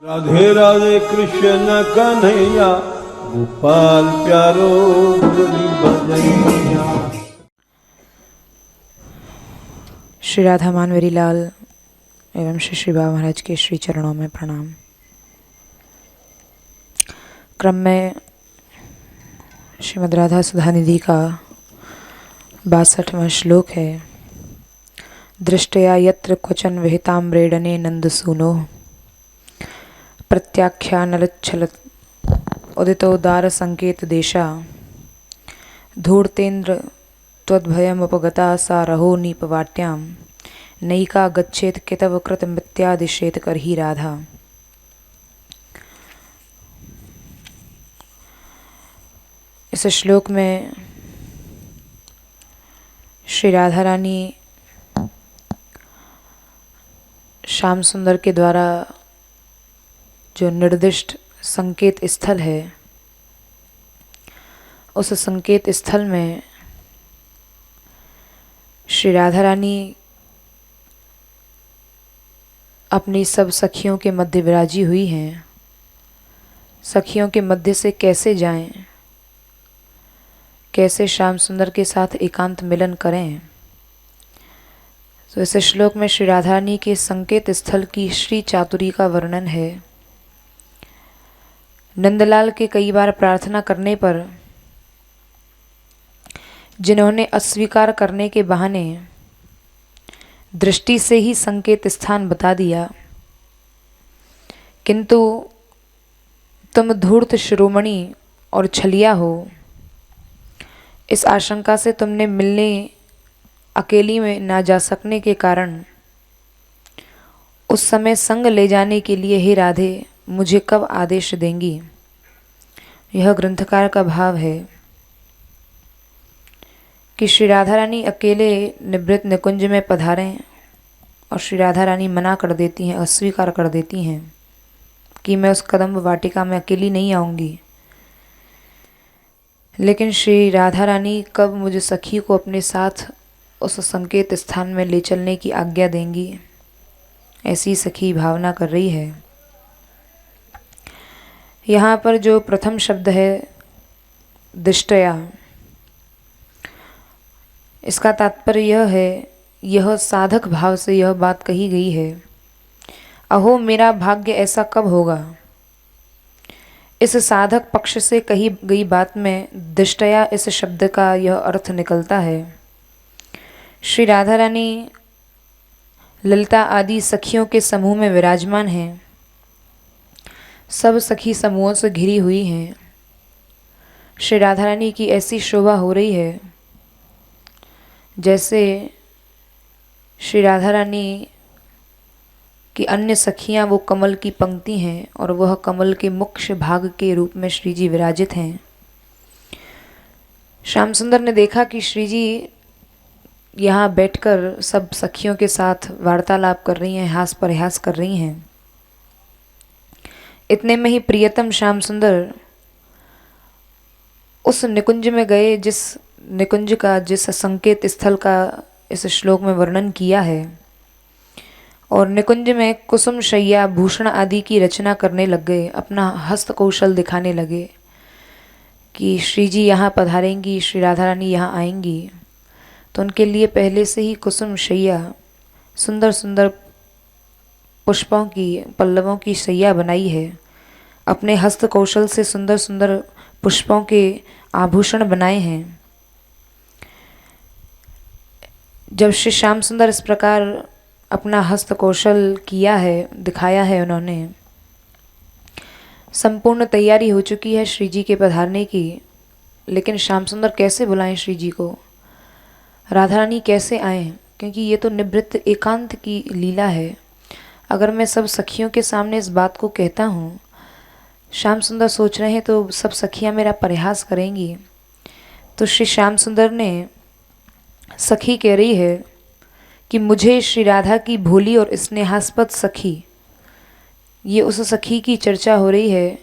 राधे राधे कृष्ण कन्हैया गोपाल प्यारो मुरली बजैया। श्री राधा मानवेरी लाल एवं श्री श्री बाबा महाराज के श्री चरणों में प्रणाम। क्रम में श्रीमद् राधा सुधा निधि का 62वां श्लोक है। दृष्टया यत्र क्वचन विहिताम्रेडने नंदसूनो प्रत्याख्यानलच्छलत् उदितोदार संकेत देशा धूर्तेन्द्र त्वद्भयमुपगता सा रहो नीपवाट्यां नैका गच्छेत कितव कृत मिथ्यादिशेत करही राधा। इस श्लोक में श्री राधा रानी श्याम सुंदर के द्वारा जो निर्दिष्ट संकेत स्थल है, उस संकेत स्थल में श्री राधा रानी अपनी सब सखियों के मध्य विराजी हुई हैं। सखियों के मध्य से कैसे जाएं, कैसे श्याम सुंदर के साथ एकांत मिलन करें। तो इस श्लोक में श्री राधा रानी के संकेत स्थल की श्री चातुरी का वर्णन है। नंदलाल के कई बार प्रार्थना करने पर जिन्होंने अस्वीकार करने के बहाने दृष्टि से ही संकेत स्थान बता दिया, किंतु तुम धूर्त शिरोमणि और छलिया हो, इस आशंका से तुमने मिलने अकेली में ना जा सकने के कारण उस समय संग ले जाने के लिए हे राधे मुझे कब आदेश देंगी। यह ग्रंथकार का भाव है कि श्री राधा रानी अकेले निवृत्त निकुंज में पधारें और श्री राधा रानी मना कर देती हैं, अस्वीकार कर देती हैं कि मैं उस कदम्ब वाटिका में अकेली नहीं आऊँगी। लेकिन श्री राधा रानी कब मुझे सखी को अपने साथ उस संकेत स्थान में ले चलने की आज्ञा देंगी, ऐसी सखी भावना कर रही है। यहाँ पर जो प्रथम शब्द है दिष्टया, इसका तात्पर्य यह है, यह साधक भाव से यह बात कही गई है। अहो मेरा भाग्य ऐसा कब होगा। इस साधक पक्ष से कही गई बात में दिष्टया इस शब्द का यह अर्थ निकलता है। श्री राधा रानी ललिता आदि सखियों के समूह में विराजमान हैं। सब सखी समूहों से घिरी हुई हैं। श्री राधा रानी की ऐसी शोभा हो रही है जैसे श्री राधा रानी की अन्य सखियां वो कमल की पंक्ति हैं और वह कमल के मुख्य भाग के रूप में श्री जी विराजित हैं। श्याम सुंदर ने देखा कि श्री जी यहाँ बैठकर सब सखियों के साथ वार्तालाप कर रही हैं, हास परिहास कर रही हैं। इतने में ही प्रियतम श्याम सुंदर उस निकुंज में गए जिस निकुंज का, जिस संकेत स्थल का इस श्लोक में वर्णन किया है, और निकुंज में कुसुम शैया भूषण आदि की रचना करने लग गए, अपना हस्त कौशल दिखाने लगे कि श्री जी यहाँ पधारेंगी, श्री राधा रानी यहाँ आएंगी। तो उनके लिए पहले से ही कुसुम शैया, सुंदर सुंदर पुष्पों की, पल्लवों की शैया बनाई है। अपने हस्त कौशल से सुंदर सुंदर पुष्पों के आभूषण बनाए हैं। जब श्री श्याम सुंदर इस प्रकार अपना हस्त कौशल किया है, दिखाया है उन्होंने, संपूर्ण तैयारी हो चुकी है श्री जी के पधारने की। लेकिन श्याम सुंदर कैसे बुलाएं श्री जी को, राधा रानी कैसे आएं, क्योंकि ये तो निवृत्त एकांत की लीला है। अगर मैं सब सखियों के सामने इस बात को कहता हूँ, श्याम सुंदर सोच रहे हैं तो सब सखियाँ मेरा परिहास करेंगी। तो श्री श्याम सुंदर ने, सखी कह रही है कि मुझे श्री राधा की भोली और स्नेहास्पद सखी, ये उस सखी की चर्चा हो रही है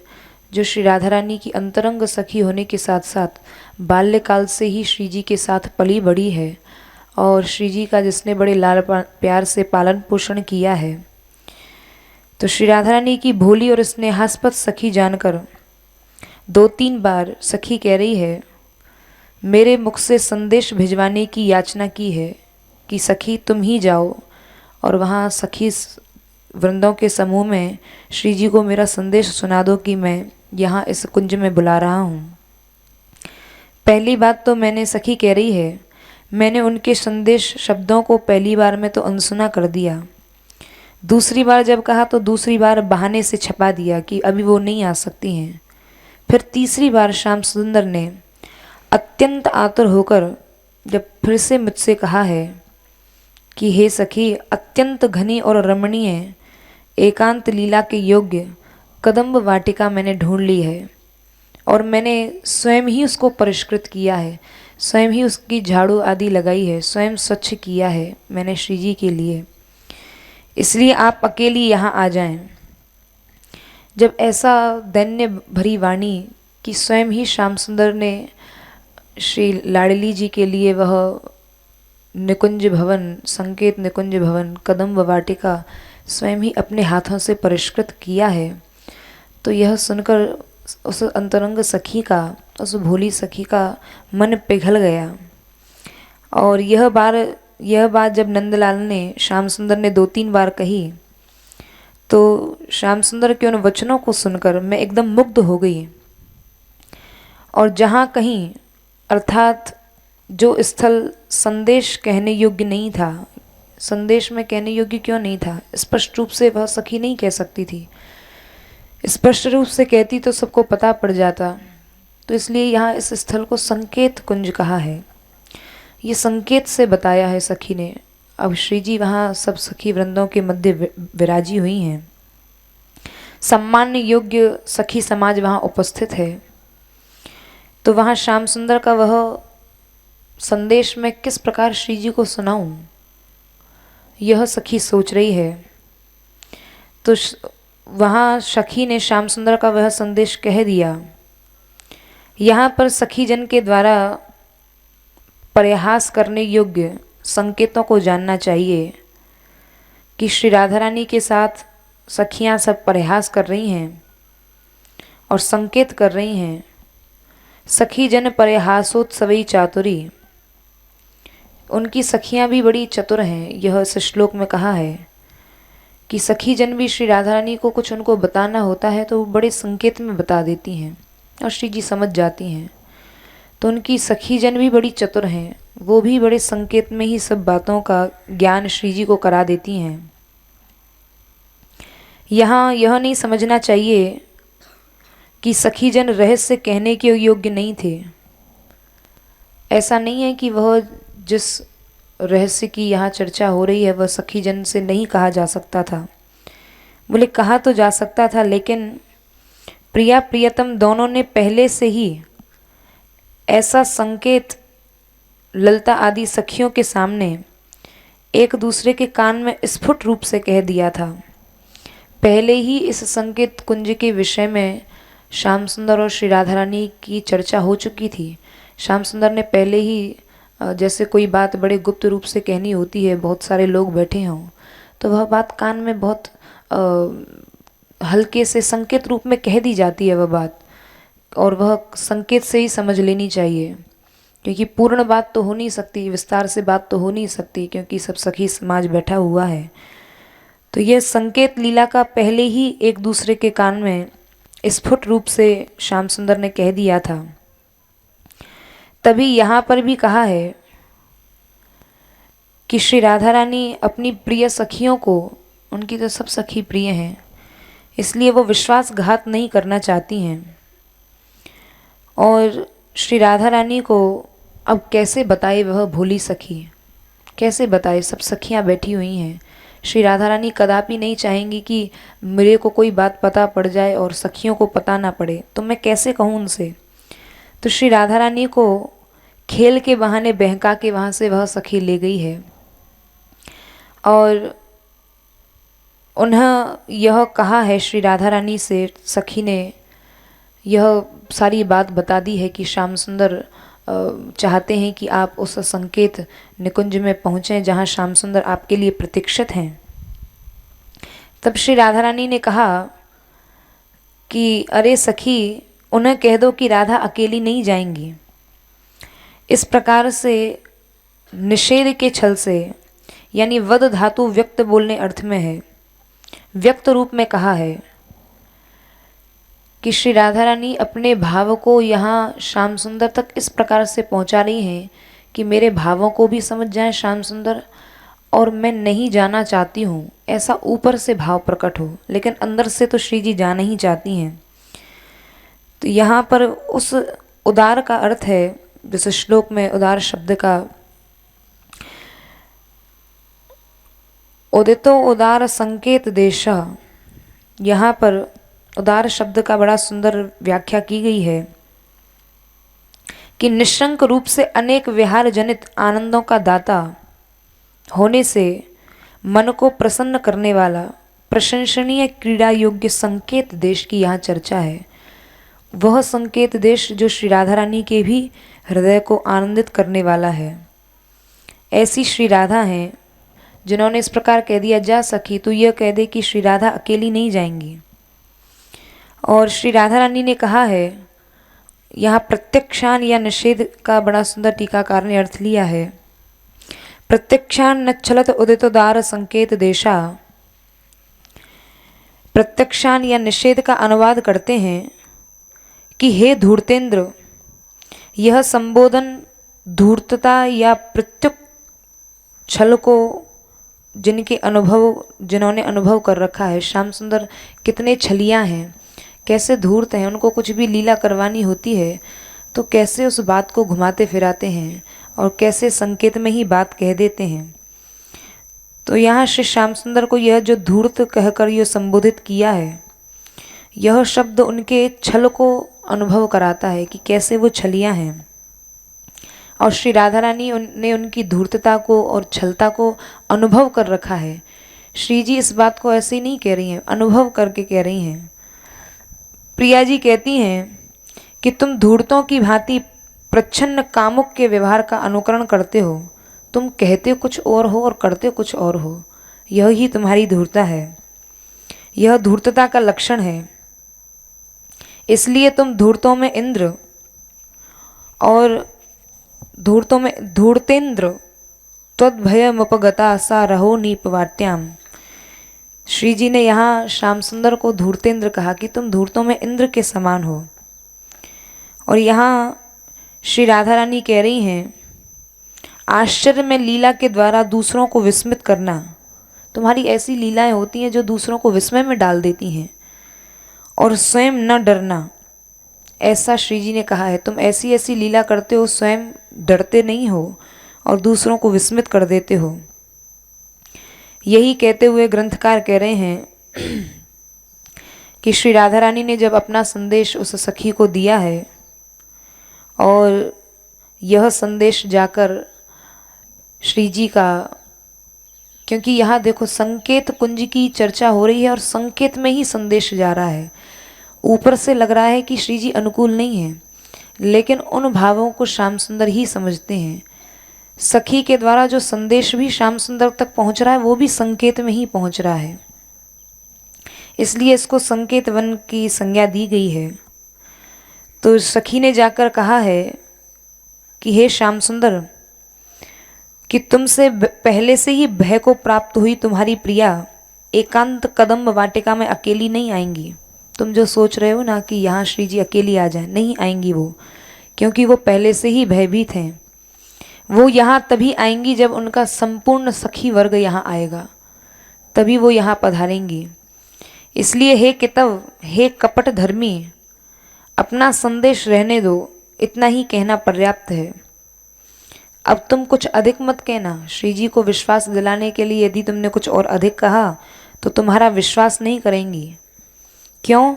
जो श्री राधा रानी की अंतरंग सखी होने के साथ साथ बाल्यकाल से ही श्री जी के साथ पली बढ़ी है और श्री जी का जिसने बड़े लाल प्यार से पालन पोषण किया है। तो श्री राधा रानी की भोली और स्नेहास्पद सखी जानकर 2-3 बार सखी कह रही है, मेरे मुख से संदेश भिजवाने की याचना की है कि सखी तुम ही जाओ और वहाँ सखी वृंदों के समूह में श्री जी को मेरा संदेश सुना दो कि मैं यहाँ इस कुंज में बुला रहा हूँ। पहली बात तो मैंने सखी कह रही है, मैंने उनके संदेश शब्दों को पहली बार में तो अनसुना कर दिया। दूसरी बार जब कहा तो दूसरी बार बहाने से छपा दिया कि अभी वो नहीं आ सकती हैं। फिर तीसरी बार श्याम सुंदर ने अत्यंत आतुर होकर जब फिर से मुझसे कहा है कि हे सखी, अत्यंत घनी और रमणीय एकांत लीला के योग्य कदम्ब वाटिका मैंने ढूंढ ली है और मैंने स्वयं ही उसको परिष्कृत किया है, स्वयं ही उसकी झाड़ू आदि लगाई है, स्वयं स्वच्छ किया है मैंने श्री जी के लिए, इसलिए आप अकेली यहाँ आ जाएं। जब ऐसा दैन्य भरी वाणी कि स्वयं ही श्याम सुंदर ने श्री लाडली जी के लिए वह निकुंज भवन, संकेत निकुंज भवन, कदम्ब वाटिका स्वयं ही अपने हाथों से परिष्कृत किया है, तो यह सुनकर उस अंतरंग सखी का, उस भोली सखी का मन पिघल गया। और यह बात जब नंदलाल ने श्याम सुंदर ने 2-3 बार कही तो श्याम सुंदर के उन वचनों को सुनकर मैं एकदम मुग्ध हो गई। और जहाँ कहीं, अर्थात जो स्थल संदेश कहने योग्य नहीं था, संदेश में कहने योग्य क्यों नहीं था, स्पष्ट रूप से वह सखी नहीं कह सकती थी, स्पष्ट रूप से कहती तो सबको पता पड़ जाता, तो इसलिए यहाँ इस स्थल को संकेत कुंज कहा है। ये संकेत से बताया है सखी ने। अब श्री जी वहाँ सब सखी वृंदों के मध्य विराजी हुई हैं, सम्मान योग्य सखी समाज वहाँ उपस्थित है, तो वहाँ श्याम सुंदर का वह संदेश मैं किस प्रकार श्री जी को सुनाऊं, यह सखी सोच रही है। तो वहाँ सखी ने श्याम सुंदर का वह संदेश कह दिया। यहाँ पर सखी जन के द्वारा प्रयास करने योग्य संकेतों को जानना चाहिए कि श्री राधा रानी के साथ सखियाँ सब प्रयास कर रही हैं और संकेत कर रही हैं। सखी जन प्रयासोत्सवी चातुरी, उनकी सखियाँ भी बड़ी चतुर हैं। यह इस श्लोक में कहा है कि सखी जन भी श्री राधा रानी को कुछ उनको बताना होता है तो वो बड़े संकेत में बता देती हैं और श्री जी समझ जाती हैं। तो उनकी सखी जन भी बड़ी चतुर हैं, वो भी बड़े संकेत में ही सब बातों का ज्ञान श्री जी को करा देती हैं। यहाँ यह नहीं समझना चाहिए कि सखी जन रहस्य कहने के योग्य नहीं थे। ऐसा नहीं है कि वह जिस रहस्य की यहाँ चर्चा हो रही है वह सखी जन से नहीं कहा जा सकता था। बोले कहा तो जा सकता था, लेकिन प्रिया प्रियतम दोनों ने पहले से ही ऐसा संकेत ललिता आदि सखियों के सामने एक दूसरे के कान में स्फुट रूप से कह दिया था। पहले ही इस संकेत कुंज के विषय में श्याम सुंदर और श्री राधा रानी की चर्चा हो चुकी थी। श्याम सुंदर ने पहले ही, जैसे कोई बात बड़े गुप्त रूप से कहनी होती है, बहुत सारे लोग बैठे हों, तो वह बात कान में बहुत हल्के से संकेत रूप में कह दी जाती है वह बात, और वह संकेत से ही समझ लेनी चाहिए, क्योंकि पूर्ण बात तो हो नहीं सकती, विस्तार से बात तो हो नहीं सकती, क्योंकि सब सखी समाज बैठा हुआ है। तो यह संकेत लीला का पहले ही एक दूसरे के कान में स्फुट रूप से श्याम सुंदर ने कह दिया था। तभी यहाँ पर भी कहा है कि श्री राधा रानी अपनी प्रिय सखियों को, उनकी तो सब सखी प्रिय हैं, इसलिए वो विश्वासघात नहीं करना चाहती हैं। और श्री राधा रानी को अब कैसे बताए वह भोली सखी, कैसे बताए, सब सखियाँ बैठी हुई हैं। श्री राधा रानी कदापि नहीं चाहेंगी कि मेरे को कोई बात पता पड़ जाए और सखियों को पता ना पड़े, तो मैं कैसे कहूँ उनसे। तो श्री राधा रानी को खेल के बहाने बहका के वहाँ से वह सखी ले गई है और उन्हें यह कहा है, श्री राधा रानी से सखी ने यह सारी बात बता दी है कि श्याम सुंदर चाहते हैं कि आप उस संकेत निकुंज में पहुँचें जहाँ श्याम सुंदर आपके लिए प्रतीक्षित हैं। तब श्री राधा रानी ने कहा कि अरे सखी, उन्हें कह दो कि राधा अकेली नहीं जाएंगी। इस प्रकार से निषेध के छल से, यानी वद धातु व्यक्त बोलने अर्थ में है, व्यक्त रूप में कहा है कि श्री राधा रानी अपने भाव को यहाँ श्याम सुंदर तक इस प्रकार से पहुँचा रही हैं कि मेरे भावों को भी समझ जाए श्याम सुंदर, और मैं नहीं जाना चाहती हूँ, ऐसा ऊपर से भाव प्रकट हो, लेकिन अंदर से तो श्री जी जाना ही चाहती हैं। तो यहाँ पर उस उदार का अर्थ है, जैसे श्लोक में उदार शब्द का उदितो उदार संकेत देशा, यहाँ पर उदार शब्द का बड़ा सुंदर व्याख्या की गई है कि निशंक रूप से अनेक विहार जनित आनंदों का दाता होने से मन को प्रसन्न करने वाला प्रशंसनीय क्रीड़ा योग्य संकेत देश की यहाँ चर्चा है। वह संकेत देश जो श्री राधा रानी के भी हृदय को आनंदित करने वाला है। ऐसी श्री राधा हैं जिन्होंने इस प्रकार कह दिया, जा सखी तू यह कह दे कि श्री राधा अकेली नहीं जाएंगी। और श्री राधा रानी ने कहा है, यहाँ प्रत्यक्षान या निषेध का बड़ा सुंदर टीकाकार ने अर्थ लिया है। प्रत्यक्षान न चलत उदितोदार संकेत देशा, प्रत्यक्षान या निषेध का अनुवाद करते हैं कि हे धूर्तेंद्र, यह संबोधन धूर्तता या प्रत्युक छल को जिन्होंने अनुभव कर रखा है, श्याम सुंदर कितने छलियाँ हैं, कैसे धूर्त हैं, उनको कुछ भी लीला करवानी होती है तो कैसे उस बात को घुमाते फिराते हैं और कैसे संकेत में ही बात कह देते हैं। तो यहाँ श्री श्याम सुंदर को यह जो धूर्त कहकर यह संबोधित किया है, यह शब्द उनके छल को अनुभव कराता है कि कैसे वो छलियाँ हैं। और श्री राधा रानी ने उनकी धूर्तता को और छलता को अनुभव कर रखा है। श्री जी इस बात को ऐसे ही नहीं कह रही हैं, अनुभव करके कह रही हैं। प्रिया जी कहती हैं कि तुम धूर्तों की भांति प्रच्छन्न कामुक के व्यवहार का अनुकरण करते हो, तुम कहते कुछ और हो और करते कुछ और हो, यह ही तुम्हारी धूर्ता है, यह धूर्तता का लक्षण है। इसलिए तुम धूर्तों में इंद्र और धूर्तेंद्र त्वद्भयमुपगता सा रहो नीपवाट्याम। श्री जी ने यहाँ श्याम सुंदर को धूर्तेंद्र कहा कि तुम धूर्तों में इंद्र के समान हो। और यहाँ श्री राधा रानी कह रही हैं, आश्चर्य में लीला के द्वारा दूसरों को विस्मित करना, तुम्हारी ऐसी लीलाएं होती हैं जो दूसरों को विस्मय में डाल देती हैं, और स्वयं न डरना, ऐसा श्री जी ने कहा है। तुम ऐसी ऐसी लीला करते हो, स्वयं डरते नहीं हो और दूसरों को विस्मित कर देते हो। यही कहते हुए ग्रंथकार कह रहे हैं कि श्री राधा रानी ने जब अपना संदेश उस सखी को दिया है और यह संदेश जाकर श्री जी का, क्योंकि यहाँ देखो संकेत कुंज की चर्चा हो रही है और संकेत में ही संदेश जा रहा है। ऊपर से लग रहा है कि श्री जी अनुकूल नहीं है, लेकिन उन भावों को श्याम सुंदर ही समझते हैं। सखी के द्वारा जो संदेश भी श्याम सुंदर तक पहुंच रहा है वो भी संकेत में ही पहुंच रहा है, इसलिए इसको संकेत वन की संज्ञा दी गई है। तो सखी ने जाकर कहा है कि हे श्याम सुंदर, कि तुमसे पहले से ही भय को प्राप्त हुई तुम्हारी प्रिया एकांत कदम्ब वाटिका में अकेली नहीं आएंगी। तुम जो सोच रहे हो ना कि यहाँ श्री जी अकेली आ जाए, नहीं आएंगी वो, क्योंकि वो पहले से ही भयभीत हैं। वो यहाँ तभी आएंगी जब उनका संपूर्ण सखी वर्ग यहाँ आएगा, तभी वो यहाँ पधारेंगी। इसलिए हे कितव, हे कपट धर्मी, अपना संदेश रहने दो, इतना ही कहना पर्याप्त है। अब तुम कुछ अधिक मत कहना। श्री जी को विश्वास दिलाने के लिए यदि तुमने कुछ और अधिक कहा तो तुम्हारा विश्वास नहीं करेंगी। क्यों?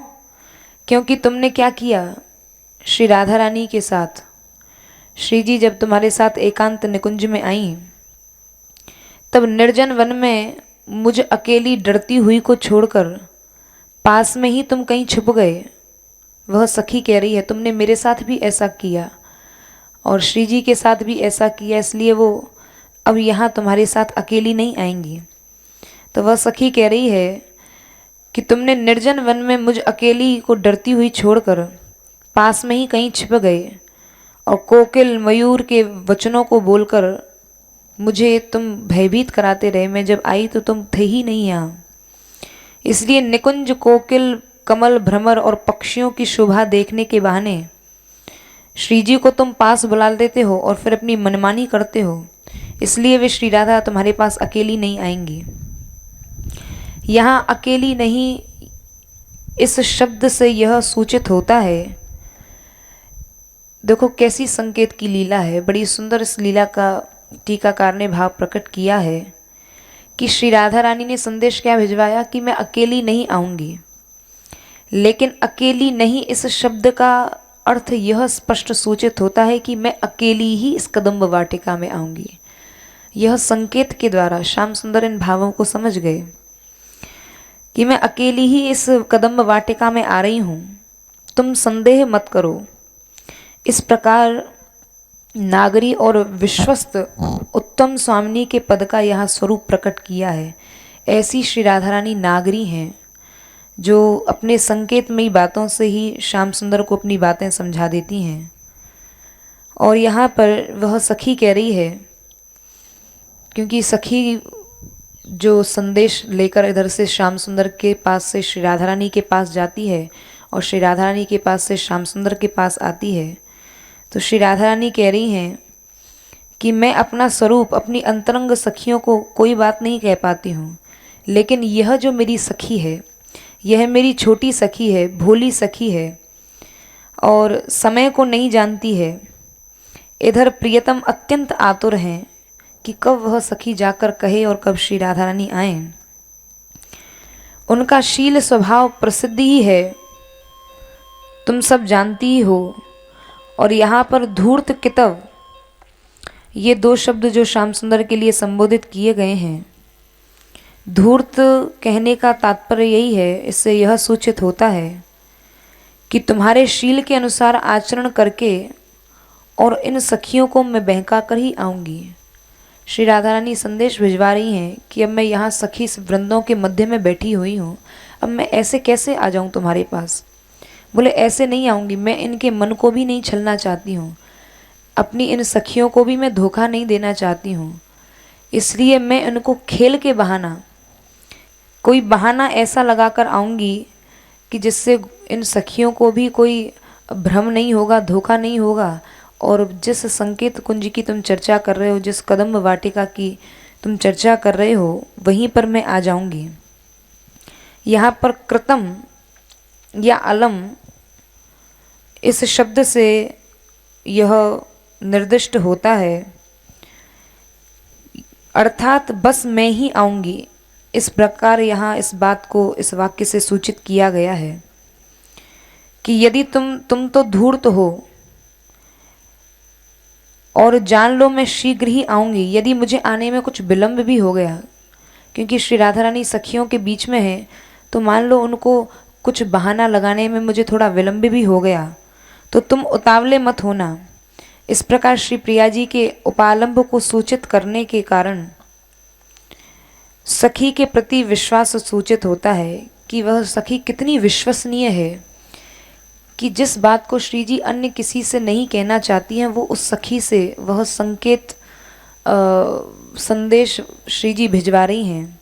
क्योंकि तुमने क्या किया श्री राधा रानी के साथ। श्री जी जब तुम्हारे साथ एकांत निकुंज में आई, तब निर्जन वन में मुझ अकेली डरती हुई को छोड़कर पास में ही तुम कहीं छुप गए। वह सखी कह रही है तुमने मेरे साथ भी ऐसा किया और श्री जी के साथ भी ऐसा किया, इसलिए वो अब यहाँ तुम्हारे साथ अकेली नहीं आएंगी। तो वह सखी कह रही है कि तुमने निर्जन वन में मुझ अकेली को डरती हुई छोड़कर पास में ही कहीं छिप गए और कोकिल मयूर के वचनों को बोलकर मुझे तुम भयभीत कराते रहे। मैं जब आई तो तुम थे ही नहीं यहाँ। इसलिए निकुंज, कोकिल, कमल, भ्रमर और पक्षियों की शोभा देखने के बहाने श्री जी को तुम पास बुला देते हो और फिर अपनी मनमानी करते हो। इसलिए वे श्री राधा तुम्हारे पास अकेली नहीं आएंगी। यहाँ अकेली नहीं, इस शब्द से यह सूचित होता है, देखो कैसी संकेत की लीला है। बड़ी सुंदर इस लीला का टीकाकार ने भाव प्रकट किया है कि श्री राधा रानी ने संदेश क्या भिजवाया कि मैं अकेली नहीं आऊंगी। लेकिन अकेली नहीं, इस शब्द का अर्थ यह स्पष्ट सूचित होता है कि मैं अकेली ही इस कदम्ब वाटिका में आऊंगी। यह संकेत के द्वारा श्याम सुंदर इन भावों को समझ गए कि मैं अकेली ही इस कदम्ब वाटिका में आ रही हूँ, तुम संदेह मत करो। इस प्रकार नागरी और विश्वस्त उत्तम स्वामिनी के पद का यह स्वरूप प्रकट किया है। ऐसी श्री राधा रानी नागरी हैं जो अपने संकेतमयी बातों से ही श्याम सुंदर को अपनी बातें समझा देती हैं। और यहाँ पर वह सखी कह रही है, क्योंकि सखी जो संदेश लेकर इधर से श्याम सुंदर के पास से श्री राधा रानी के पास जाती है और श्री राधा रानी के पास से श्याम सुंदर के पास आती है, तो श्री राधा रानी कह रही हैं कि मैं अपना स्वरूप अपनी अंतरंग सखियों को कोई बात नहीं कह पाती हूँ, लेकिन यह जो मेरी सखी है, यह मेरी छोटी सखी है, भोली सखी है और समय को नहीं जानती है। इधर प्रियतम अत्यंत आतुर हैं कि कब वह सखी जाकर कहे और कब श्री राधा रानी आएं। उनका शील स्वभाव प्रसिद्ध ही है, तुम सब जानती ही हो। और यहाँ पर धूर्त कितव, ये दो शब्द जो श्याम सुंदर के लिए संबोधित किए गए हैं। धूर्त कहने का तात्पर्य यही है, इससे यह सूचित होता है कि तुम्हारे शील के अनुसार आचरण करके और इन सखियों को मैं बहका कर ही आऊँगी। श्री राधा रानी संदेश भिजवा रही हैं कि अब मैं यहाँ सखी वृंदों के मध्य में बैठी हुई हूँ, अब मैं ऐसे कैसे आ जाऊँ तुम्हारे पास। बोले ऐसे नहीं आऊँगी, मैं इनके मन को भी नहीं छलना चाहती हूँ, अपनी इन सखियों को भी मैं धोखा नहीं देना चाहती हूँ। इसलिए मैं इनको खेल के बहाना, कोई बहाना ऐसा लगाकर आऊँगी कि जिससे इन सखियों को भी कोई भ्रम नहीं होगा, धोखा नहीं होगा। और जिस संकेत कुंज की तुम चर्चा कर रहे हो, जिस कदम्ब वाटिका की तुम चर्चा कर रहे हो, वहीं पर मैं आ जाऊँगी। यहाँ पर कृतम या अलम इस शब्द से यह निर्दिष्ट होता है, अर्थात बस मैं ही आऊँगी। इस प्रकार यहाँ इस बात को इस वाक्य से सूचित किया गया है कि यदि तुम तो धूर्त हो और जान लो मैं शीघ्र ही आऊँगी। यदि मुझे आने में कुछ विलंब भी हो गया, क्योंकि श्री राधा रानी सखियों के बीच में है, तो मान लो उनको कुछ बहाना लगाने में मुझे थोड़ा विलंब भी हो गया, तो तुम उतावले मत होना। इस प्रकार श्री प्रिया जी के उपालंब को सूचित करने के कारण सखी के प्रति विश्वास सूचित होता है कि वह सखी कितनी विश्वसनीय है कि जिस बात को श्री जी अन्य किसी से नहीं कहना चाहती हैं, वो उस सखी से वह संकेत संदेश श्री जी भिजवा रही हैं।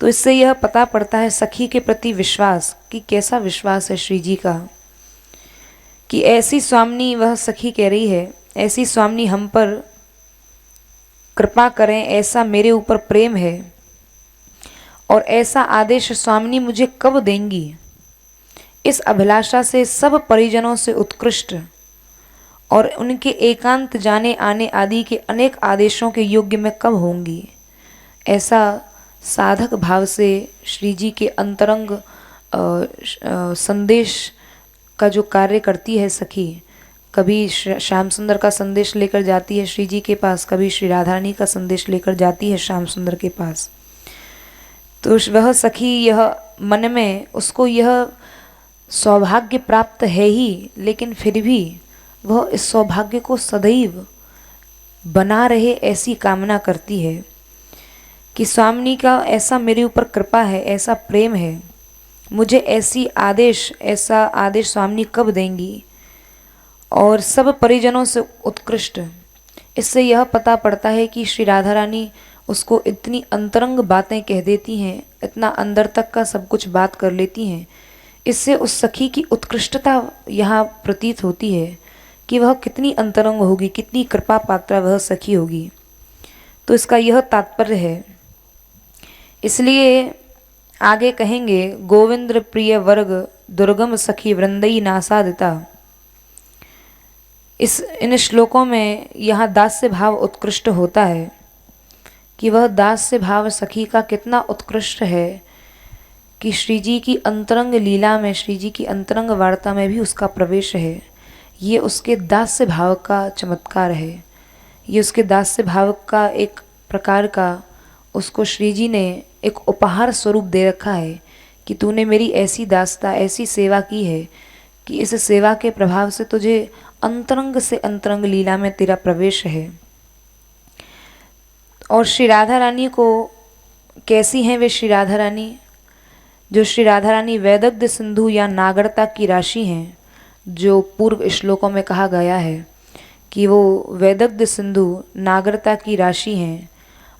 तो इससे यह पता पड़ता है सखी के प्रति विश्वास कि कैसा विश्वास है श्री जी का, कि ऐसी स्वामिनी, वह सखी कह रही है, ऐसी स्वामिनी हम पर कृपा करें, ऐसा मेरे ऊपर प्रेम है और ऐसा आदेश स्वामिनी मुझे कब देंगी। इस अभिलाषा से सब परिजनों से उत्कृष्ट और उनके एकांत जाने आने आदि के अनेक आदेशों के योग्य मैं कब होंगी। ऐसा साधक भाव से श्री जी के अंतरंग संदेश का जो कार्य करती है सखी, कभी श्याम सुंदर का संदेश लेकर जाती है श्री जी के पास, कभी श्री राधा रानी का संदेश लेकर जाती है श्याम सुंदर के पास। तो वह सखी यह मन में उसको यह सौभाग्य प्राप्त है ही, लेकिन फिर भी वह इस सौभाग्य को सदैव बना रहे ऐसी कामना करती है कि स्वामिनी का ऐसा मेरे ऊपर कृपा है, ऐसा प्रेम है मुझे ऐसा आदेश स्वामिनी कब देंगी, और सब परिजनों से उत्कृष्ट। इससे यह पता पड़ता है कि श्री राधा रानी उसको इतनी अंतरंग बातें कह देती हैं, इतना अंदर तक का सब कुछ बात कर लेती हैं। इससे उस सखी की उत्कृष्टता यहाँ प्रतीत होती है कि वह कितनी अंतरंग होगी, कितनी कृपा पात्रा वह सखी होगी। तो इसका यह तात्पर्य है। इसलिए आगे कहेंगे, गोविंद्र प्रिय वर्ग दुर्गम सखी वृंदई नासादिता। इन श्लोकों में यहाँ दास्य भाव उत्कृष्ट होता है कि वह दास्य भाव सखी का कितना उत्कृष्ट है कि श्री जी की अंतरंग लीला में, श्री जी की अंतरंग वार्ता में भी उसका प्रवेश है। ये उसके दास्य भाव का चमत्कार है। ये उसके दास्य भाव का एक प्रकार का उसको श्री जी ने एक उपहार स्वरूप दे रखा है कि तूने मेरी ऐसी दास्ता, ऐसी सेवा की है कि इस सेवा के प्रभाव से तुझे अंतरंग से अंतरंग लीला में तेरा प्रवेश है। और श्री राधा रानी को कैसी हैं वे श्री राधा रानी? जो श्री राधा रानी वैदग्ध सिंधु या नागरता की राशि हैं, जो पूर्व श्लोकों में कहा गया है कि वो वैदग्ध सिंधु नागरता की राशि हैं,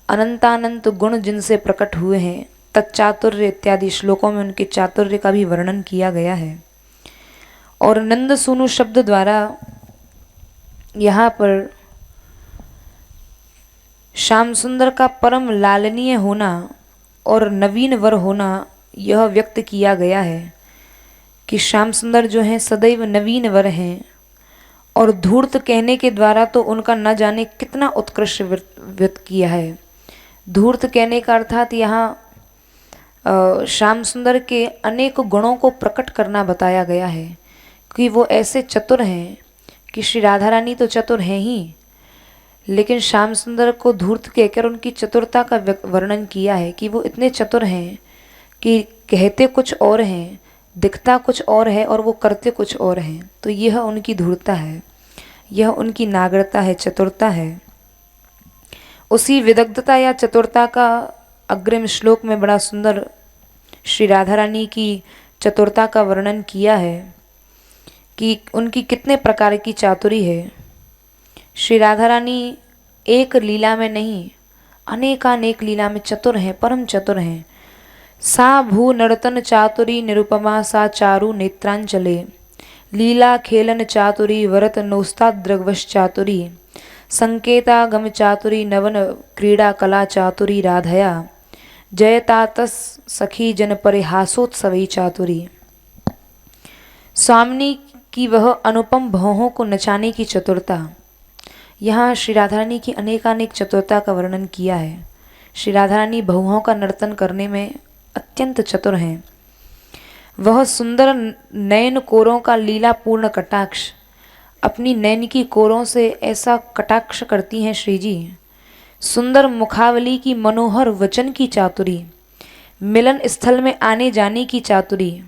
अनंतानंत गुण जिनसे प्रकट हुए हैं, तच्चातुर्य इत्यादि श्लोकों में उनके चातुर्य का भी वर्णन किया गया है। और नंद सुनु शब्द द्वारा यहाँ पर श्याम सुंदर का परम लालनीय होना और नवीन वर होना यह व्यक्त किया गया है कि श्याम सुंदर जो हैं सदैव नवीन वर हैं। और धूर्त कहने के द्वारा तो उनका न जाने कितना उत्कृष्ट व्यक्त किया है। धूर्त कहने का अर्थात यहाँ श्याम सुंदर के अनेक गुणों को प्रकट करना बताया गया है कि वो ऐसे चतुर हैं कि श्री राधा रानी तो चतुर हैं ही, लेकिन श्याम सुंदर को धूर्त कहकर उनकी चतुरता का वर्णन किया है कि वो इतने चतुर हैं कि कहते कुछ और हैं, दिखता कुछ और है और वो करते कुछ और हैं। तो यह उनकी धूर्तता है, यह उनकी नागरता है, चतुरता है। उसी विदग्धता या चतुरता का अग्रिम श्लोक में बड़ा सुंदर श्री राधा रानी की चतुरता का वर्णन किया है कि उनकी कितने प्रकार की चातुरी है। श्री राधा रानी एक लीला में नहीं, अनेकानेक लीला में चतुर हैं, परम चतुर हैं। सा भू नर्तन चातुरी निरुपमा सा चारु नेत्रांचले, लीला खेलन चातुरी वरत नोस्ताद्रगवश चातुरी, संकेतागम चातुरी नवन क्रीड़ा कला चातुरी राधया, जयतातस सखी जन परिहासोत्सवी चातुरी। स्वामिनी की वह अनुपम भौहों को नचाने की चतुरता। यहाँ श्री राधा रानी की अनेकानेक चतुरता का वर्णन किया है। श्री राधा रानी भौहों का नर्तन करने में अत्यंत चतुर हैं। वह सुंदर नयन कोरों का लीला पूर्ण कटाक्ष, अपनी नयन की कोरों से ऐसा कटाक्ष करती हैं श्री जी। सुंदर मुखावली की मनोहर वचन की चातुरी, मिलन स्थल में आने जाने की चातुरी,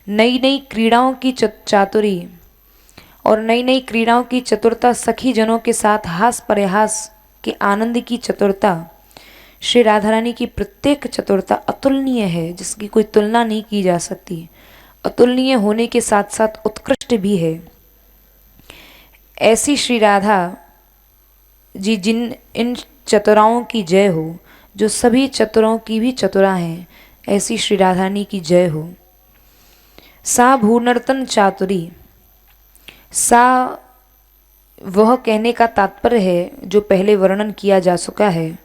नई नई क्रीड़ाओं की चातुरी और नई नई क्रीड़ाओं की चतुरता, सखी जनों के साथ हास परिहास के आनंद की चतुरता। श्री राधा रानी की प्रत्येक चतुरता अतुलनीय है, जिसकी कोई तुलना नहीं की जा सकती। अतुलनीय होने के साथ साथ उत्कृष्ट भी है। ऐसी श्री राधा जी, जिन इन चतुराओं की जय हो, जो सभी चतुरों की भी चतुरा हैं, ऐसी श्री राधा रानी की जय हो। सा भूनर्तन चातुरी, सा वह कहने का तात्पर्य है जो पहले वर्णन किया जा चुका है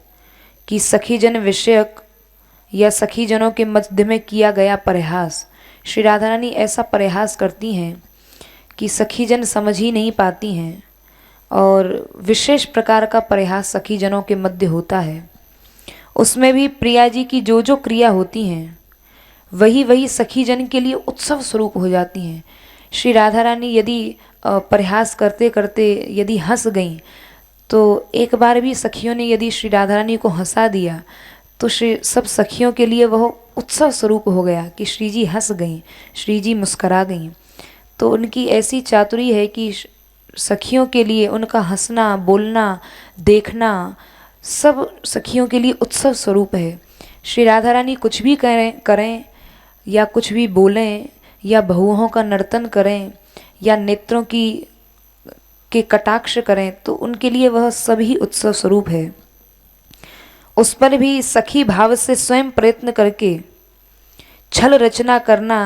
कि सखीजन विषयक या सखीजनों के मध्य में किया गया परिहास। श्री राधा रानी ऐसा परिहास करती हैं कि सखीजन समझ ही नहीं पाती हैं, और विशेष प्रकार का परिहास सखीजनों के मध्य होता है। उसमें भी प्रिया जी की जो जो क्रिया होती हैं वही वही सखीजन के लिए उत्सव स्वरूप हो जाती हैं। श्री राधा रानी यदि परिहास करते करते यदि हंस गईं, तो एक बार भी सखियों ने यदि श्री राधा रानी को हंसा दिया तो सब सखियों के लिए वह उत्सव स्वरूप हो गया कि श्री जी हंस गईं, श्री जी मुस्करा गईं। तो उनकी ऐसी चातुरी है कि सखियों के लिए उनका हंसना, बोलना, देखना सब सखियों के लिए उत्सव स्वरूप है। श्री राधा रानी कुछ भी करें या कुछ भी बोलें या बहुओं का नर्तन करें या नेत्रों की के कटाक्ष करें तो उनके लिए वह सभी उत्सव स्वरूप है। उस पर भी सखी भाव से स्वयं प्रयत्न करके छल रचना करना,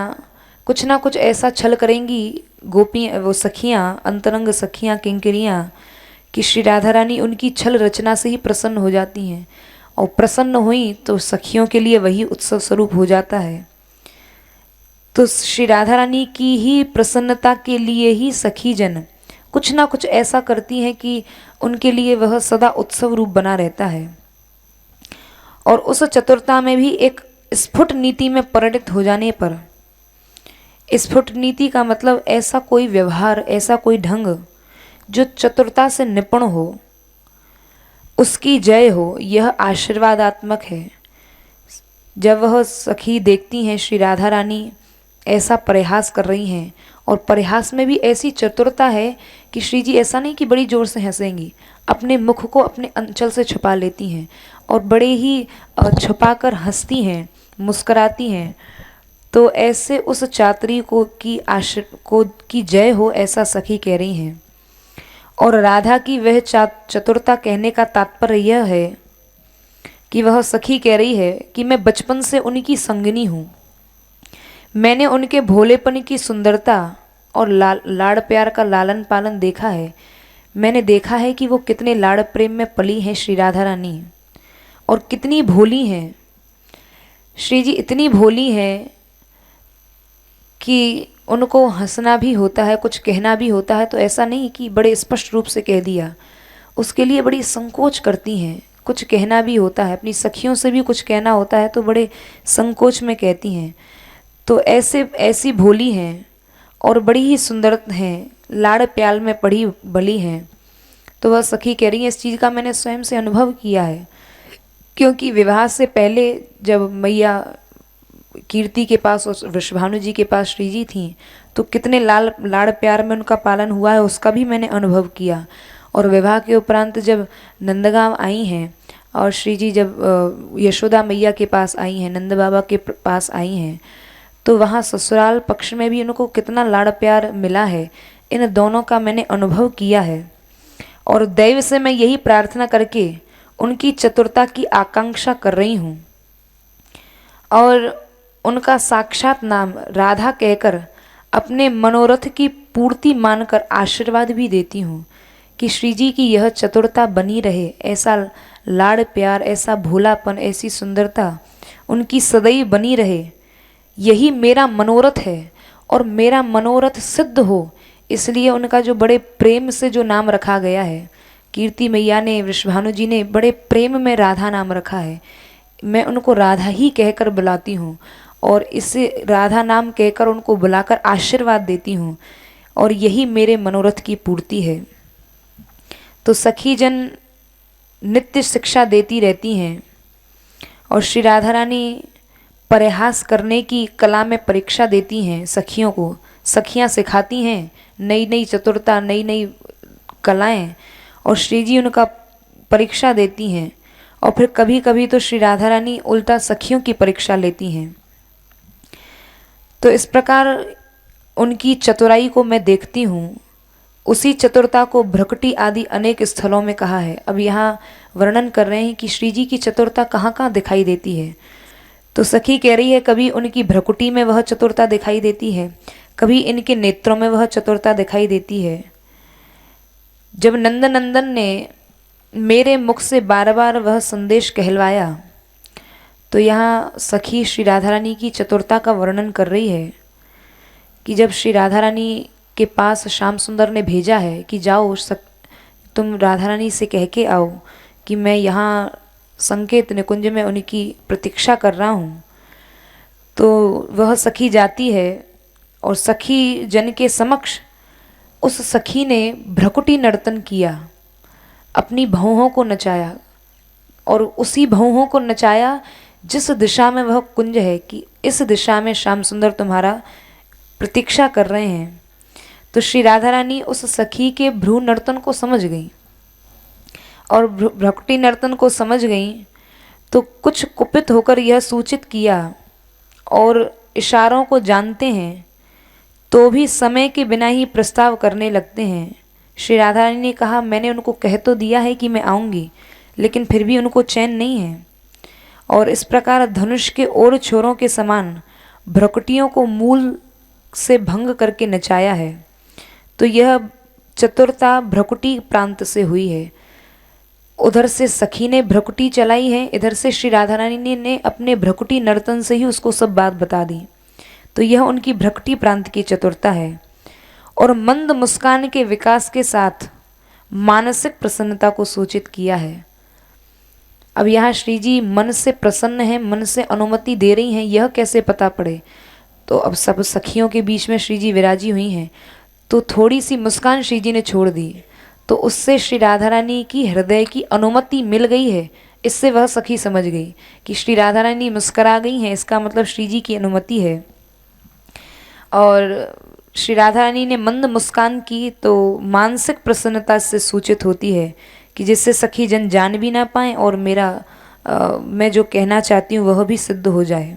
कुछ ना कुछ ऐसा छल करेंगी गोपी, वो सखियाँ, अंतरंग सखियाँ, किंकरियाँ, कि श्री राधा रानी उनकी छल रचना से ही प्रसन्न हो जाती हैं, और प्रसन्न हुई तो सखियों के लिए वही उत्सव स्वरूप हो जाता है। तो श्री राधा रानी की ही प्रसन्नता के लिए ही सखी जन कुछ ना कुछ ऐसा करती हैं कि उनके लिए वह सदा उत्सव रूप बना रहता है। और उस चतुरता में भी एक स्फुट नीति में परिणत हो जाने पर, स्फुट नीति का मतलब ऐसा कोई व्यवहार, ऐसा कोई ढंग जो चतुरता से निपुण हो, उसकी जय हो, यह आशीर्वादात्मक है। जब वह सखी देखती हैं श्री राधा रानी ऐसा परिहास कर रही हैं, और परिहास में भी ऐसी चतुरता है कि श्री जी ऐसा नहीं कि बड़ी जोर से हंसेंगी, अपने मुख को अपने अंचल से छुपा लेती हैं और बड़े ही छुपाकर हंसती हैं, मुस्कराती हैं। तो ऐसे उस चातरी को की जय हो, ऐसा सखी कह रही हैं। और राधा की वह चतुरता कहने का तात्पर्य यह है कि वह सखी कह रही है कि मैं बचपन से उनकी संगिनी हूँ। मैंने उनके भोलेपन की सुंदरता और लाड़ प्यार का लालन पालन देखा है। मैंने देखा है कि वो कितने लाड़ प्रेम में पली हैं श्री राधा रानी, और कितनी भोली हैं। श्री जी इतनी भोली हैं कि उनको हंसना भी होता है, कुछ कहना भी होता है तो ऐसा नहीं कि बड़े स्पष्ट रूप से कह दिया, उसके लिए बड़ी संकोच करती हैं। कुछ कहना भी होता है, अपनी सखियों से भी कुछ कहना होता है तो बड़े संकोच में कहती हैं। तो ऐसी भोली हैं और बड़ी ही सुंदर हैं, लाड़ प्याल में पड़ी बली हैं। तो वह सखी कह रही है, इस चीज़ का मैंने स्वयं से अनुभव किया है, क्योंकि विवाह से पहले जब मैया कीर्ति के पास और वृषभानु जी के पास श्री जी थीं तो कितने लाड़ प्यार में उनका पालन हुआ है, उसका भी मैंने अनुभव किया। और विवाह के उपरांत जब नंदगांव आई हैं और श्री जी जब यशोदा मैया के पास आई हैं, नंद बाबा के पास आई हैं, तो वहाँ ससुराल पक्ष में भी उनको कितना लाड़ प्यार मिला है, इन दोनों का मैंने अनुभव किया है। और दैव से मैं यही प्रार्थना करके उनकी चतुरता की आकांक्षा कर रही हूँ और उनका साक्षात नाम राधा कहकर अपने मनोरथ की पूर्ति मानकर आशीर्वाद भी देती हूँ कि श्री जी की यह चतुरता बनी रहे, ऐसा लाड़ प्यार, ऐसा भोलापन, ऐसी सुंदरता उनकी सदैव बनी रहे। यही मेरा मनोरथ है और मेरा मनोरथ सिद्ध हो, इसलिए उनका जो बड़े प्रेम से जो नाम रखा गया है, कीर्ति मैया ने, वृषभानु जी ने बड़े प्रेम में राधा नाम रखा है। मैं उनको राधा ही कहकर बुलाती हूँ और इसे राधा नाम कहकर उनको बुलाकर आशीर्वाद देती हूँ, और यही मेरे मनोरथ की पूर्ति है। तो सखी जन नित्य शिक्षा देती रहती हैं और श्री राधा रानी परिहास करने की कला में परीक्षा देती हैं सखियों को। सखियाँ सिखाती हैं नई नई चतुरता, नई नई कलाएं, और श्री जी उनका परीक्षा देती हैं। और फिर कभी कभी तो श्री राधा रानी उल्टा सखियों की परीक्षा लेती हैं। तो इस प्रकार उनकी चतुराई को मैं देखती हूँ। उसी चतुरता को भ्रकुटी आदि अनेक स्थलों में कहा है। अब यहाँ वर्णन कर रहे हैं कि श्री जी की चतुरता कहाँ कहाँ दिखाई देती है। तो सखी कह रही है, कभी उनकी भ्रकुटी में वह चतुरता दिखाई देती है, कभी इनके नेत्रों में वह चतुरता दिखाई देती है। जब नंदनंदन ने मेरे मुख से बार बार वह संदेश कहलवाया, तो यहाँ सखी श्री राधा रानी की चतुरता का वर्णन कर रही है कि जब श्री राधा रानी के पास श्याम सुंदर ने भेजा है कि जाओ तुम राधा रानी से कह के आओ कि मैं यहाँ संकेत निकुंज में उनकी प्रतीक्षा कर रहा हूँ। तो वह सखी जाती है और सखी जन के समक्ष उस सखी ने भ्रकुटी नर्तन किया, अपनी भौहों को नचाया, और उसी भौहों को नचाया जिस दिशा में वह कुंज है कि इस दिशा में श्याम सुंदर तुम्हारा प्रतीक्षा कर रहे हैं। तो श्री राधा रानी उस सखी के भ्रू नर्तन को समझ गई और भ्रकुटी नर्तन को समझ गई, तो कुछ कुपित होकर यह सूचित किया और इशारों को जानते हैं तो भी समय के बिना ही प्रस्ताव करने लगते हैं। श्री राधा रानी ने कहा, मैंने उनको कह तो दिया है कि मैं आऊँगी, लेकिन फिर भी उनको चैन नहीं है। और इस प्रकार धनुष के और छोरों के समान भ्रकुटियों को मूल से भंग करके नचाया है। तो यह चतुरता भ्रकुटी प्रांत से हुई है। उधर से सखी ने भ्रकुटी चलाई है, इधर से श्री राधा रानी ने अपने भ्रकुटी नर्तन से ही उसको सब बात बता दी। तो यह उनकी भ्रकुटी प्रांत की चतुरता है। और मंद मुस्कान के विकास के साथ मानसिक प्रसन्नता को सूचित किया है। अब यहाँ श्री जी मन से प्रसन्न है, मन से अनुमति दे रही हैं, यह कैसे पता पड़े? तो अब सब सखियों के बीच में श्री जी विराजी हुई हैं, तो थोड़ी सी मुस्कान श्री जी ने छोड़ दी, तो उससे श्री राधा रानी की हृदय की अनुमति मिल गई है। इससे वह सखी समझ गई कि श्री राधा रानी मुस्करा गई हैं, इसका मतलब श्री जी की अनुमति है। और श्री राधा रानी ने मंद मुस्कान की तो मानसिक प्रसन्नता से सूचित होती है कि जिससे सखी जन जान भी ना पाएँ और मैं जो कहना चाहती हूँ वह भी सिद्ध हो जाए।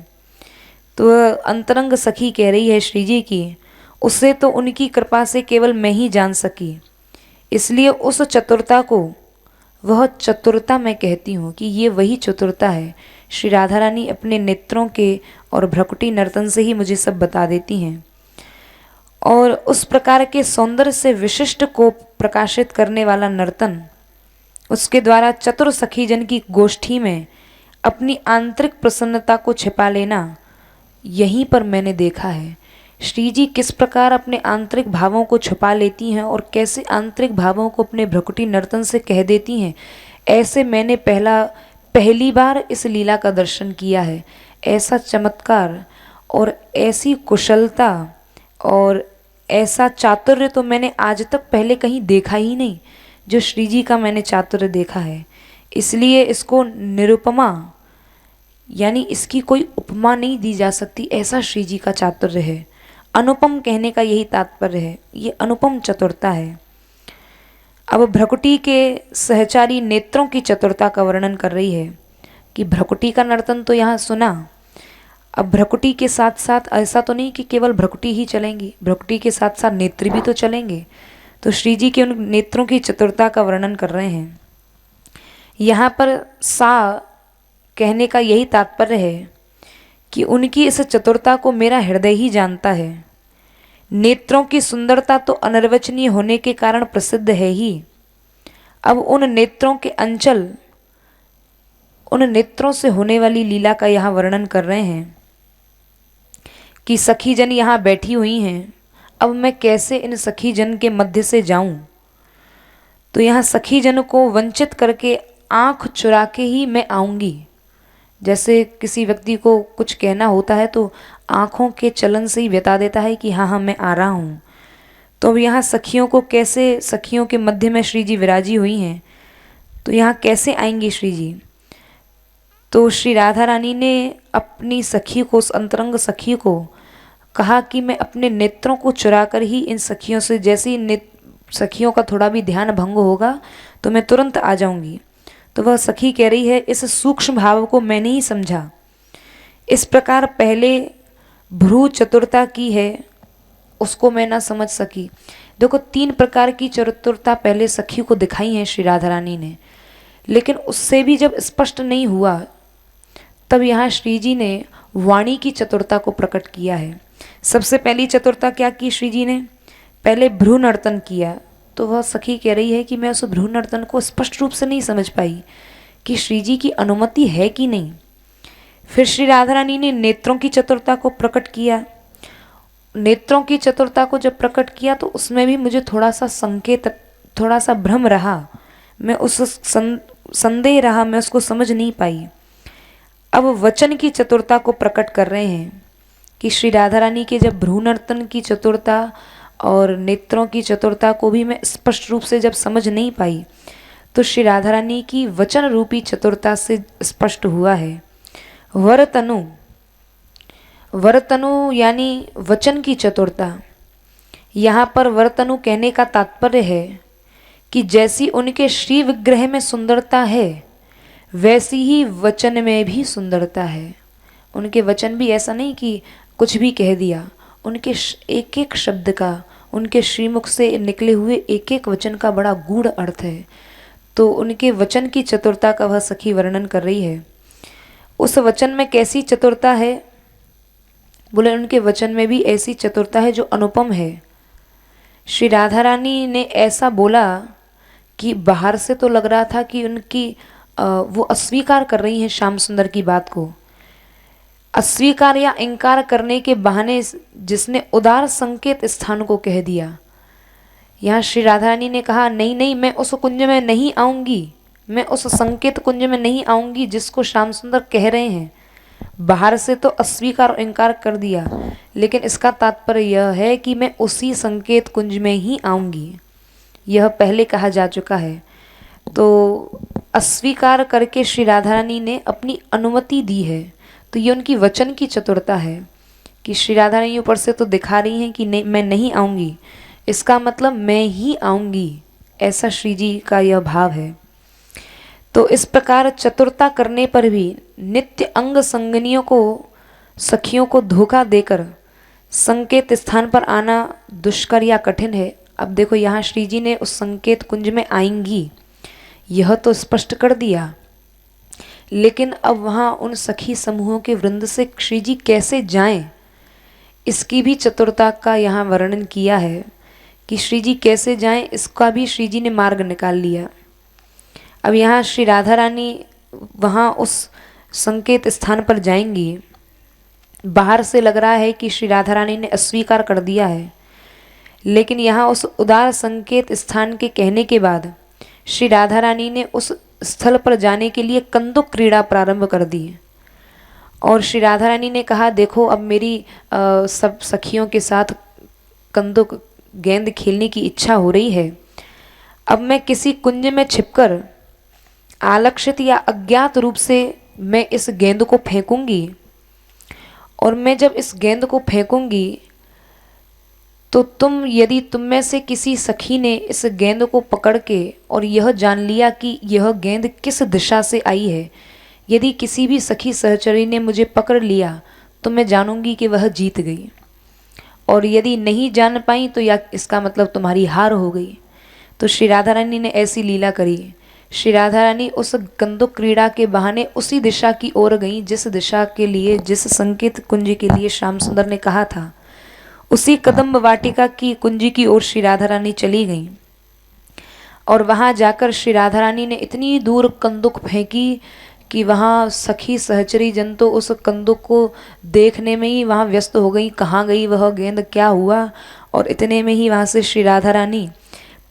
तो अंतरंग सखी कह रही है श्री जी की, उसे तो उनकी कृपा से केवल मैं ही जान सकी, इसलिए उस चतुरता को वह चतुरता मैं कहती हूँ कि ये वही चतुरता है। श्री राधा रानी अपने नेत्रों के और भ्रकुटी नर्तन से ही मुझे सब बता देती हैं। और उस प्रकार के सौंदर्य से विशिष्ट को प्रकाशित करने वाला नर्तन, उसके द्वारा चतुर सखी जन की गोष्ठी में अपनी आंतरिक प्रसन्नता को छिपा लेना, यहीं पर मैंने देखा है। श्री जी किस प्रकार अपने आंतरिक भावों को छुपा लेती हैं और कैसे आंतरिक भावों को अपने भ्रकुटी नर्तन से कह देती हैं, ऐसे मैंने पहली बार इस लीला का दर्शन किया है। ऐसा चमत्कार और ऐसी कुशलता और ऐसा चातुर्य तो मैंने आज तक पहले कहीं देखा ही नहीं, जो श्री जी का मैंने चातुर्य देखा है। इसलिए इसको निरुपमा यानी इसकी कोई उपमा नहीं दी जा सकती, ऐसा श्री जी का चातुर्य है। अनुपम कहने का यही तात्पर्य है, ये अनुपम चतुरता है। अब भ्रकुटी के सहचारी नेत्रों की चतुरता का वर्णन कर रही है कि भ्रकुटी का नर्तन तो यहाँ सुना, अब भ्रकुटी के साथ साथ ऐसा तो नहीं कि केवल भ्रकुटी ही चलेंगी, भ्रकुटी के साथ साथ नेत्र भी तो चलेंगे। तो श्री जी के उन नेत्रों की चतुरता का वर्णन कर रहे हैं। यहाँ पर सा कहने का यही तात्पर्य है कि उनकी इस चतुरता को मेरा हृदय ही जानता है। नेत्रों की सुंदरता तो अनिर्वचनीय होने के कारण प्रसिद्ध है ही। अब उन नेत्रों के अंचल, उन नेत्रों से होने वाली लीला का यहाँ वर्णन कर रहे हैं कि सखी जन यहाँ बैठी हुई हैं, अब मैं कैसे इन सखी जन के मध्य से जाऊं। तो यहाँ सखी जन को वंचित करके आँख चुरा के ही मैं आऊँगी। जैसे किसी व्यक्ति को कुछ कहना होता है तो आँखों के चलन से ही बता देता है कि हाँ हाँ मैं आ रहा हूँ। तो अब यहाँ सखियों को कैसे, सखियों के मध्य में श्री जी विराजी हुई हैं, तो यहाँ कैसे आएंगी श्री जी? तो श्री राधा रानी ने अपनी सखी को, उस अंतरंग सखी को कहा कि मैं अपने नेत्रों को चुरा कर ही इन सखियों से, जैसे ही सखियों का थोड़ा भी ध्यान भंग होगा तो मैं तुरंत आ जाऊंगी। तो वह सखी कह रही है, इस सूक्ष्म भाव को मैंने ही समझा। इस प्रकार पहले भ्रू चतुरता की है, उसको मैं ना समझ सकी। देखो 3 प्रकार की चतुरता पहले सखी को दिखाई है श्री राधा रानी ने, लेकिन उससे भी जब स्पष्ट नहीं हुआ तब यहाँ श्री जी ने वाणी की चतुरता को प्रकट किया है। सबसे पहली चतुरता क्या की श्री जी ने? पहले भ्रू नर्तन किया। तो वह सखी कह रही है कि मैं उस भ्रू नर्तन को स्पष्ट रूप से नहीं समझ पाई कि श्री जी की अनुमति है कि नहीं। फिर श्री राधा रानी ने नेत्रों की चतुरता को प्रकट किया। नेत्रों की चतुरता को जब प्रकट किया तो उसमें भी मुझे थोड़ा सा संकेत, थोड़ा सा भ्रम रहा, मैं उस संदेह रहा, मैं उसको समझ नहीं पाई। अब वचन की चतुरता को प्रकट कर रहे हैं कि श्री राधा रानी के जब भ्रू नर्तन की चतुरता और नेत्रों की चतुरता को भी मैं स्पष्ट रूप से जब समझ नहीं पाई तो श्री राधा रानी की वचन रूपी चतुरता से स्पष्ट हुआ है। वरतनु, वरतनु यानी वचन की चतुरता। यहाँ पर वरतनु कहने का तात्पर्य है कि जैसी उनके श्री विग्रह में सुंदरता है वैसी ही वचन में भी सुंदरता है। उनके वचन भी ऐसा नहीं कि कुछ भी कह दिया। उनके एक एक शब्द का, उनके श्रीमुख से निकले हुए एक एक वचन का बड़ा गूढ़ अर्थ है। तो उनके वचन की चतुरता का वह सखी वर्णन कर रही है। उस वचन में कैसी चतुरता है? बोले उनके वचन में भी ऐसी चतुरता है जो अनुपम है। श्री राधा रानी ने ऐसा बोला कि बाहर से तो लग रहा था कि उनकी वो अस्वीकार कर रही हैं श्याम सुंदर की बात को। अस्वीकार या इनकार करने के बहाने जिसने उदार संकेत स्थान को कह दिया। यहाँ श्री राधा रानी ने कहा नहीं नहीं, मैं उस कुंज में नहीं आऊँगी, मैं उस संकेत कुंज में नहीं आऊँगी जिसको श्याम सुंदर कह रहे हैं। बाहर से तो अस्वीकार और इनकार कर दिया, लेकिन इसका तात्पर्य यह है कि मैं उसी संकेत कुंज में ही आऊँगी। यह पहले कहा जा चुका है। तो अस्वीकार करके श्री राधा रानी ने अपनी अनुमति दी है। तो ये उनकी वचन की चतुरता है कि श्री राधा रानी ऊपर से तो दिखा रही हैं कि नहीं, मैं नहीं आऊँगी, इसका मतलब मैं ही आऊँगी, ऐसा श्री जी का यह भाव है। तो इस प्रकार चतुरता करने पर भी नित्य अंग संगनियों को, सखियों को धोखा देकर संकेत स्थान पर आना दुष्कर या कठिन है। अब देखो यहाँ श्री जी ने उस संकेत कुंज में आएंगी यह तो स्पष्ट कर दिया, लेकिन अब वहाँ उन सखी समूहों के वृंद से श्री जी कैसे जाएं, इसकी भी चतुरता का यहाँ वर्णन किया है कि श्री जी कैसे जाएं, इसका भी श्री जी ने मार्ग निकाल लिया। अब यहाँ श्री राधा रानी वहाँ उस संकेत स्थान पर जाएंगी। बाहर से लग रहा है कि श्री राधा रानी ने अस्वीकार कर दिया है, लेकिन यहाँ उस उदार संकेत स्थान के कहने के बाद श्री राधा रानी ने उस स्थल पर जाने के लिए कंदुक क्रीड़ा प्रारंभ कर दी। और श्री राधा रानी ने कहा देखो अब मेरी सब सखियों के साथ कंदुक गेंद खेलने की इच्छा हो रही है। अब मैं किसी कुंज में छिपकर आलक्षित या अज्ञात रूप से मैं इस गेंद को फेंकूंगी, और मैं जब इस गेंद को फेंकूंगी तो यदि तुम में से किसी सखी ने इस गेंद को पकड़ के और यह जान लिया कि यह गेंद किस दिशा से आई है, यदि किसी भी सखी सहचरी ने मुझे पकड़ लिया तो मैं जानूंगी कि वह जीत गई, और यदि नहीं जान पाई तो या इसका मतलब तुम्हारी हार हो गई। तो श्री राधा रानी ने ऐसी लीला करी। श्री राधा रानी उस कंदुक क्रीड़ा के बहाने उसी दिशा की ओर गई जिस दिशा के लिए, जिस संकेत कुंज के लिए श्याम सुंदर ने कहा था। उसी कदम्ब वाटिका की कुंजी की ओर श्री राधा रानी चली गई, और वहां जाकर श्री राधा रानी ने इतनी दूर कंदुक फेंकी कि वहाँ सखी सहचरी जन तो उस कंदुक को देखने में ही वहाँ व्यस्त हो गई, कहाँ गई वह गेंद, क्या हुआ। और इतने में ही वहाँ से श्री राधा रानी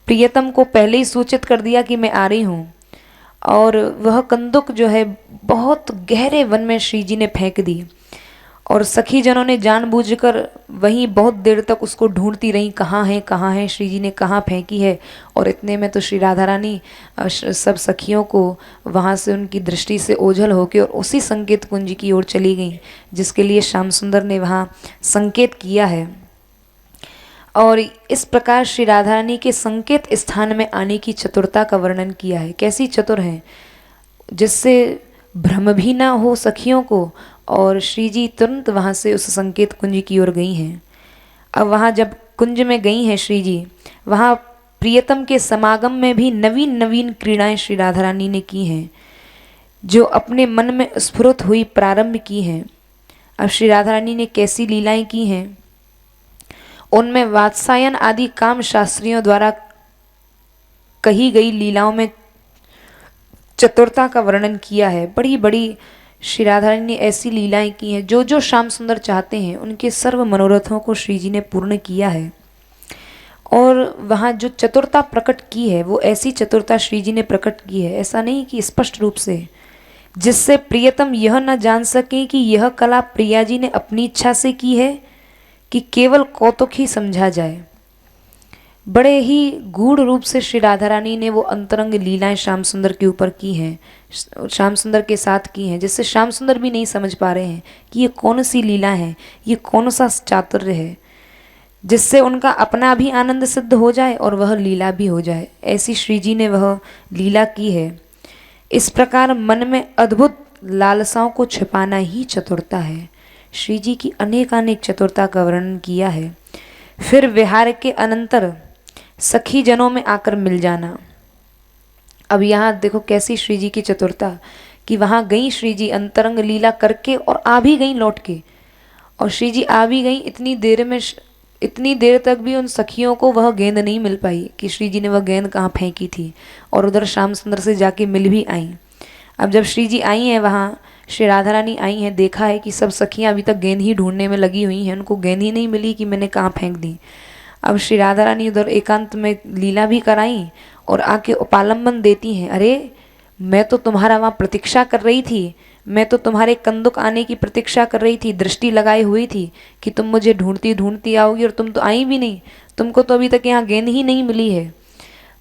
प्रियतम को पहले ही सूचित कर दिया कि मैं आ रही हूँ, और वह कंदुक जो है बहुत गहरे वन में श्री जी ने फेंक दी। और सखी जनों ने जानबूझकर वहीं बहुत देर तक उसको ढूंढती रही, कहाँ है श्री जी ने कहाँ फेंकी है। और इतने में तो श्री राधा रानी सब सखियों को वहाँ से उनकी दृष्टि से ओझल होकर और उसी संकेत कुंज की ओर चली गई जिसके लिए श्याम सुंदर ने वहाँ संकेत किया है। और इस प्रकार श्री राधा रानी के संकेत स्थान में आने की चतुरता का वर्णन किया है। कैसी चतुर हैं, जिससे भ्रम भी ना हो सखियों को, और श्री जी तुरंत वहाँ से उस संकेत कुंज की ओर गई हैं। अब वहाँ जब कुंज में गई हैं श्री जी, वहाँ प्रियतम के समागम में भी नवीन नवीन क्रीड़ाएं श्री राधा रानी ने की हैं, जो अपने मन में स्फुरित हुई प्रारंभ की हैं। अब श्री राधा रानी ने कैसी लीलाएं की हैं, उनमें वात्सायन आदि काम शास्त्रियों द्वारा कही गई लीलाओं में चतुरता का वर्णन किया है। बड़ी बड़ी श्री राधा रानी ने ऐसी लीलाएं की हैं, जो जो श्याम सुंदर चाहते हैं उनके सर्व मनोरथों को श्री जी ने पूर्ण किया है। और वहाँ जो चतुरता प्रकट की है वो ऐसी चतुरता श्री जी ने प्रकट की है, ऐसा नहीं कि स्पष्ट रूप से, जिससे प्रियतम यह न जान सके कि यह कला प्रिया जी ने अपनी इच्छा से की है कि केवल कौतुक ही समझा जाए। बड़े ही गूढ़ रूप से श्री राधा रानी ने वो अंतरंग लीलाएं श्याम सुंदर के ऊपर की हैं, श्याम सुंदर के साथ की हैं, जिससे श्याम सुंदर भी नहीं समझ पा रहे हैं कि ये कौन सी लीला है, ये कौन सा चातुर्य है, जिससे उनका अपना भी आनंद सिद्ध हो जाए और वह लीला भी हो जाए। ऐसी श्री जी ने वह लीला की है। इस प्रकार मन में अद्भुत लालसाओं को छिपाना ही चतुरता है। श्री जी की अनेकानेक चतुरता का वर्णन किया है। फिर विहार के अनंतर सखी जनों में आकर मिल जाना। अब यहाँ देखो कैसी श्री जी की चतुरता कि वहाँ गई श्री जी अंतरंग लीला करके और आ भी गई लौट के। और श्री जी आ भी गई इतनी देर तक भी उन सखियों को वह गेंद नहीं मिल पाई कि श्री जी ने वह गेंद कहाँ फेंकी थी। और उधर श्याम सुंदर से जाके मिल भी आई। अब जब श्री जी आई हैं वहाँ, श्री राधा रानी आई हैं, देखा है कि सब सखियाँ अभी तक गेंद ही ढूंढने में लगी हुई हैं, उनको गेंद ही नहीं मिली कि मैंने कहाँ फेंक दी। अब श्री राधा रानी उधर एकांत में लीला भी कराई और आके उपालंबन देती हैं। अरे मैं तो तुम्हारा वहाँ प्रतीक्षा कर रही थी, मैं तो तुम्हारे कंदुक आने की प्रतीक्षा कर रही थी, दृष्टि लगाई हुई थी कि तुम मुझे ढूंढती ढूंढती आओगी और तुम तो आई भी नहीं, तुमको तो अभी तक यहाँ गेंद ही नहीं मिली है।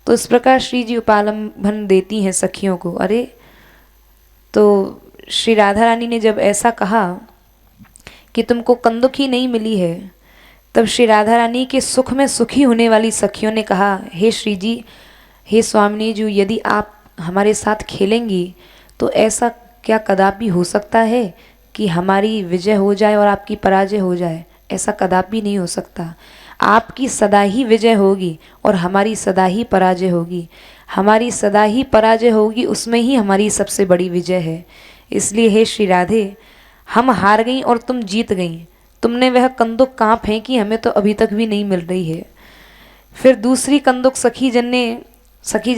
तो इस प्रकार श्री जी उपालंबन देती हैं सखियों को। अरे तो श्री राधा रानी ने जब ऐसा कहा कि तुमको कंदुक ही नहीं मिली है, तब श्री राधा रानी के सुख में सुखी होने वाली सखियों ने कहा, हे श्री जी, हे स्वामिनी जी, यदि आप हमारे साथ खेलेंगी तो ऐसा क्या कदापि हो सकता है कि हमारी विजय हो जाए और आपकी पराजय हो जाए? ऐसा कदापि नहीं हो सकता। आपकी सदा ही विजय होगी और हमारी सदा ही पराजय होगी। हमारी सदा ही पराजय होगी, उसमें ही हमारी सबसे बड़ी विजय है। इसलिए हे श्री राधे, हम हार गई और तुम जीत गई। तुमने वह कंदुक कहाँ फेंकी, हमें तो अभी तक भी नहीं मिल रही है। फिर दूसरी कंदुक सखी जन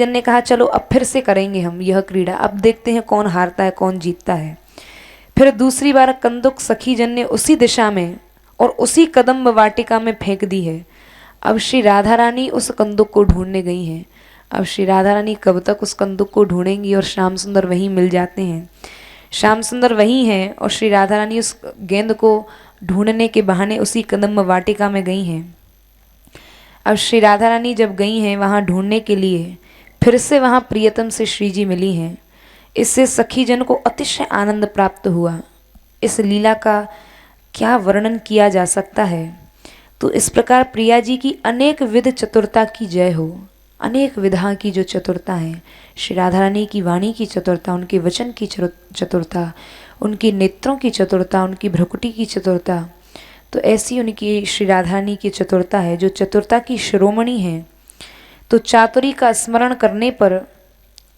ने कहा, चलो अब फिर से करेंगे हम यह क्रीड़ा, अब देखते हैं कौन हारता है कौन जीतता है। फिर दूसरी बार कंदुक सखी जन ने उसी दिशा में और उसी कदम्ब वाटिका में फेंक दी है। अब श्री राधा रानी उस कंदुक को ढूंढने गई हैं। अब श्री राधा रानी कब तक उस कंदुक को ढूंढेंगी और श्याम सुंदर वहीं मिल जाते हैं। श्याम सुंदर वहीं हैं और श्री राधा रानी उस गेंद को ढूंढने के बहाने उसी कदम्ब वाटिका में गई हैं। अब श्री राधा रानी जब गई हैं वहाँ ढूंढने के लिए, फिर से वहाँ प्रियतम से श्री जी मिली हैं। इससे सखी जन को अतिशय आनंद प्राप्त हुआ। इस लीला का क्या वर्णन किया जा सकता है। तो इस प्रकार प्रिया जी की अनेक विध चतुरता की जय हो। अनेक विधा की जो चतुरता है, श्री राधा रानी की वाणी की चतुरता, उनके वचन की चतुरता, उनकी नेत्रों की चतुरता, उनकी भ्रुकुटी की चतुरता, तो ऐसी उनकी श्री राधा रानी की चतुरता है जो चतुरता की शिरोमणि है। तो चातुरी का स्मरण करने पर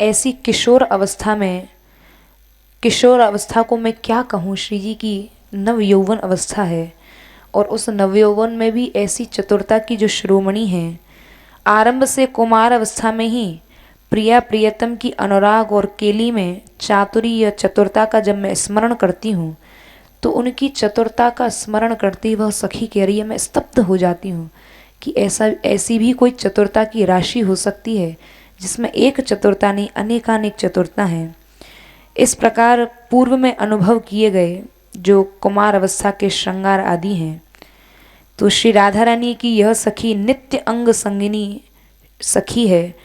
ऐसी किशोर अवस्था को मैं क्या कहूँ, श्री जी की नव यौवन अवस्था है और उस नवयौवन में भी ऐसी चतुरता की जो शिरोमणि है। आरंभ से कुमार अवस्था में ही प्रिया प्रियतम की अनुराग और केली में चातुरी या चतुरता का जब मैं स्मरण करती हूँ तो उनकी चतुरता का स्मरण करती वह सखी कह रही है, मैं स्तब्ध हो जाती हूँ कि ऐसी भी कोई चतुरता की राशि हो सकती है जिसमें एक चतुरता नहीं अनेकानेक चतुरता हैं। इस प्रकार पूर्व में अनुभव किए गए जो कुमार अवस्था के श्रृंगार आदि हैं, तो श्री राधा रानी की यह सखी नित्य अंग संगिनी सखी है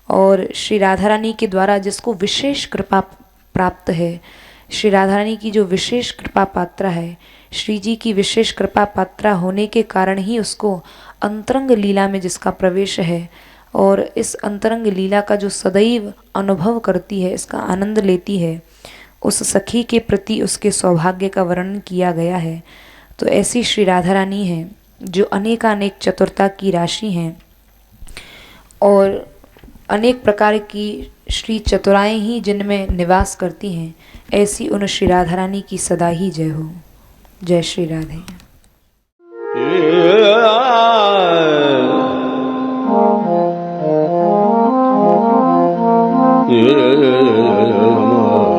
और श्री राधा रानी के द्वारा जिसको विशेष कृपा प्राप्त है, श्री राधा रानी की जो विशेष कृपा पात्रा है, श्री जी की विशेष कृपा पात्रा होने के कारण ही उसको अंतरंग लीला में जिसका प्रवेश है और इस अंतरंग लीला का जो सदैव अनुभव करती है, इसका आनंद लेती है, उस सखी के प्रति उसके सौभाग्य का वर्णन किया गया है। तो ऐसी श्री राधा रानी है जो अनेकानेक चतुरता की राशि हैं और अनेक प्रकार की श्री चतुराएं ही जिनमें निवास करती हैं। ऐसी उन श्री राधा रानी की सदा ही जय हो। जय श्री राधे। Yeah.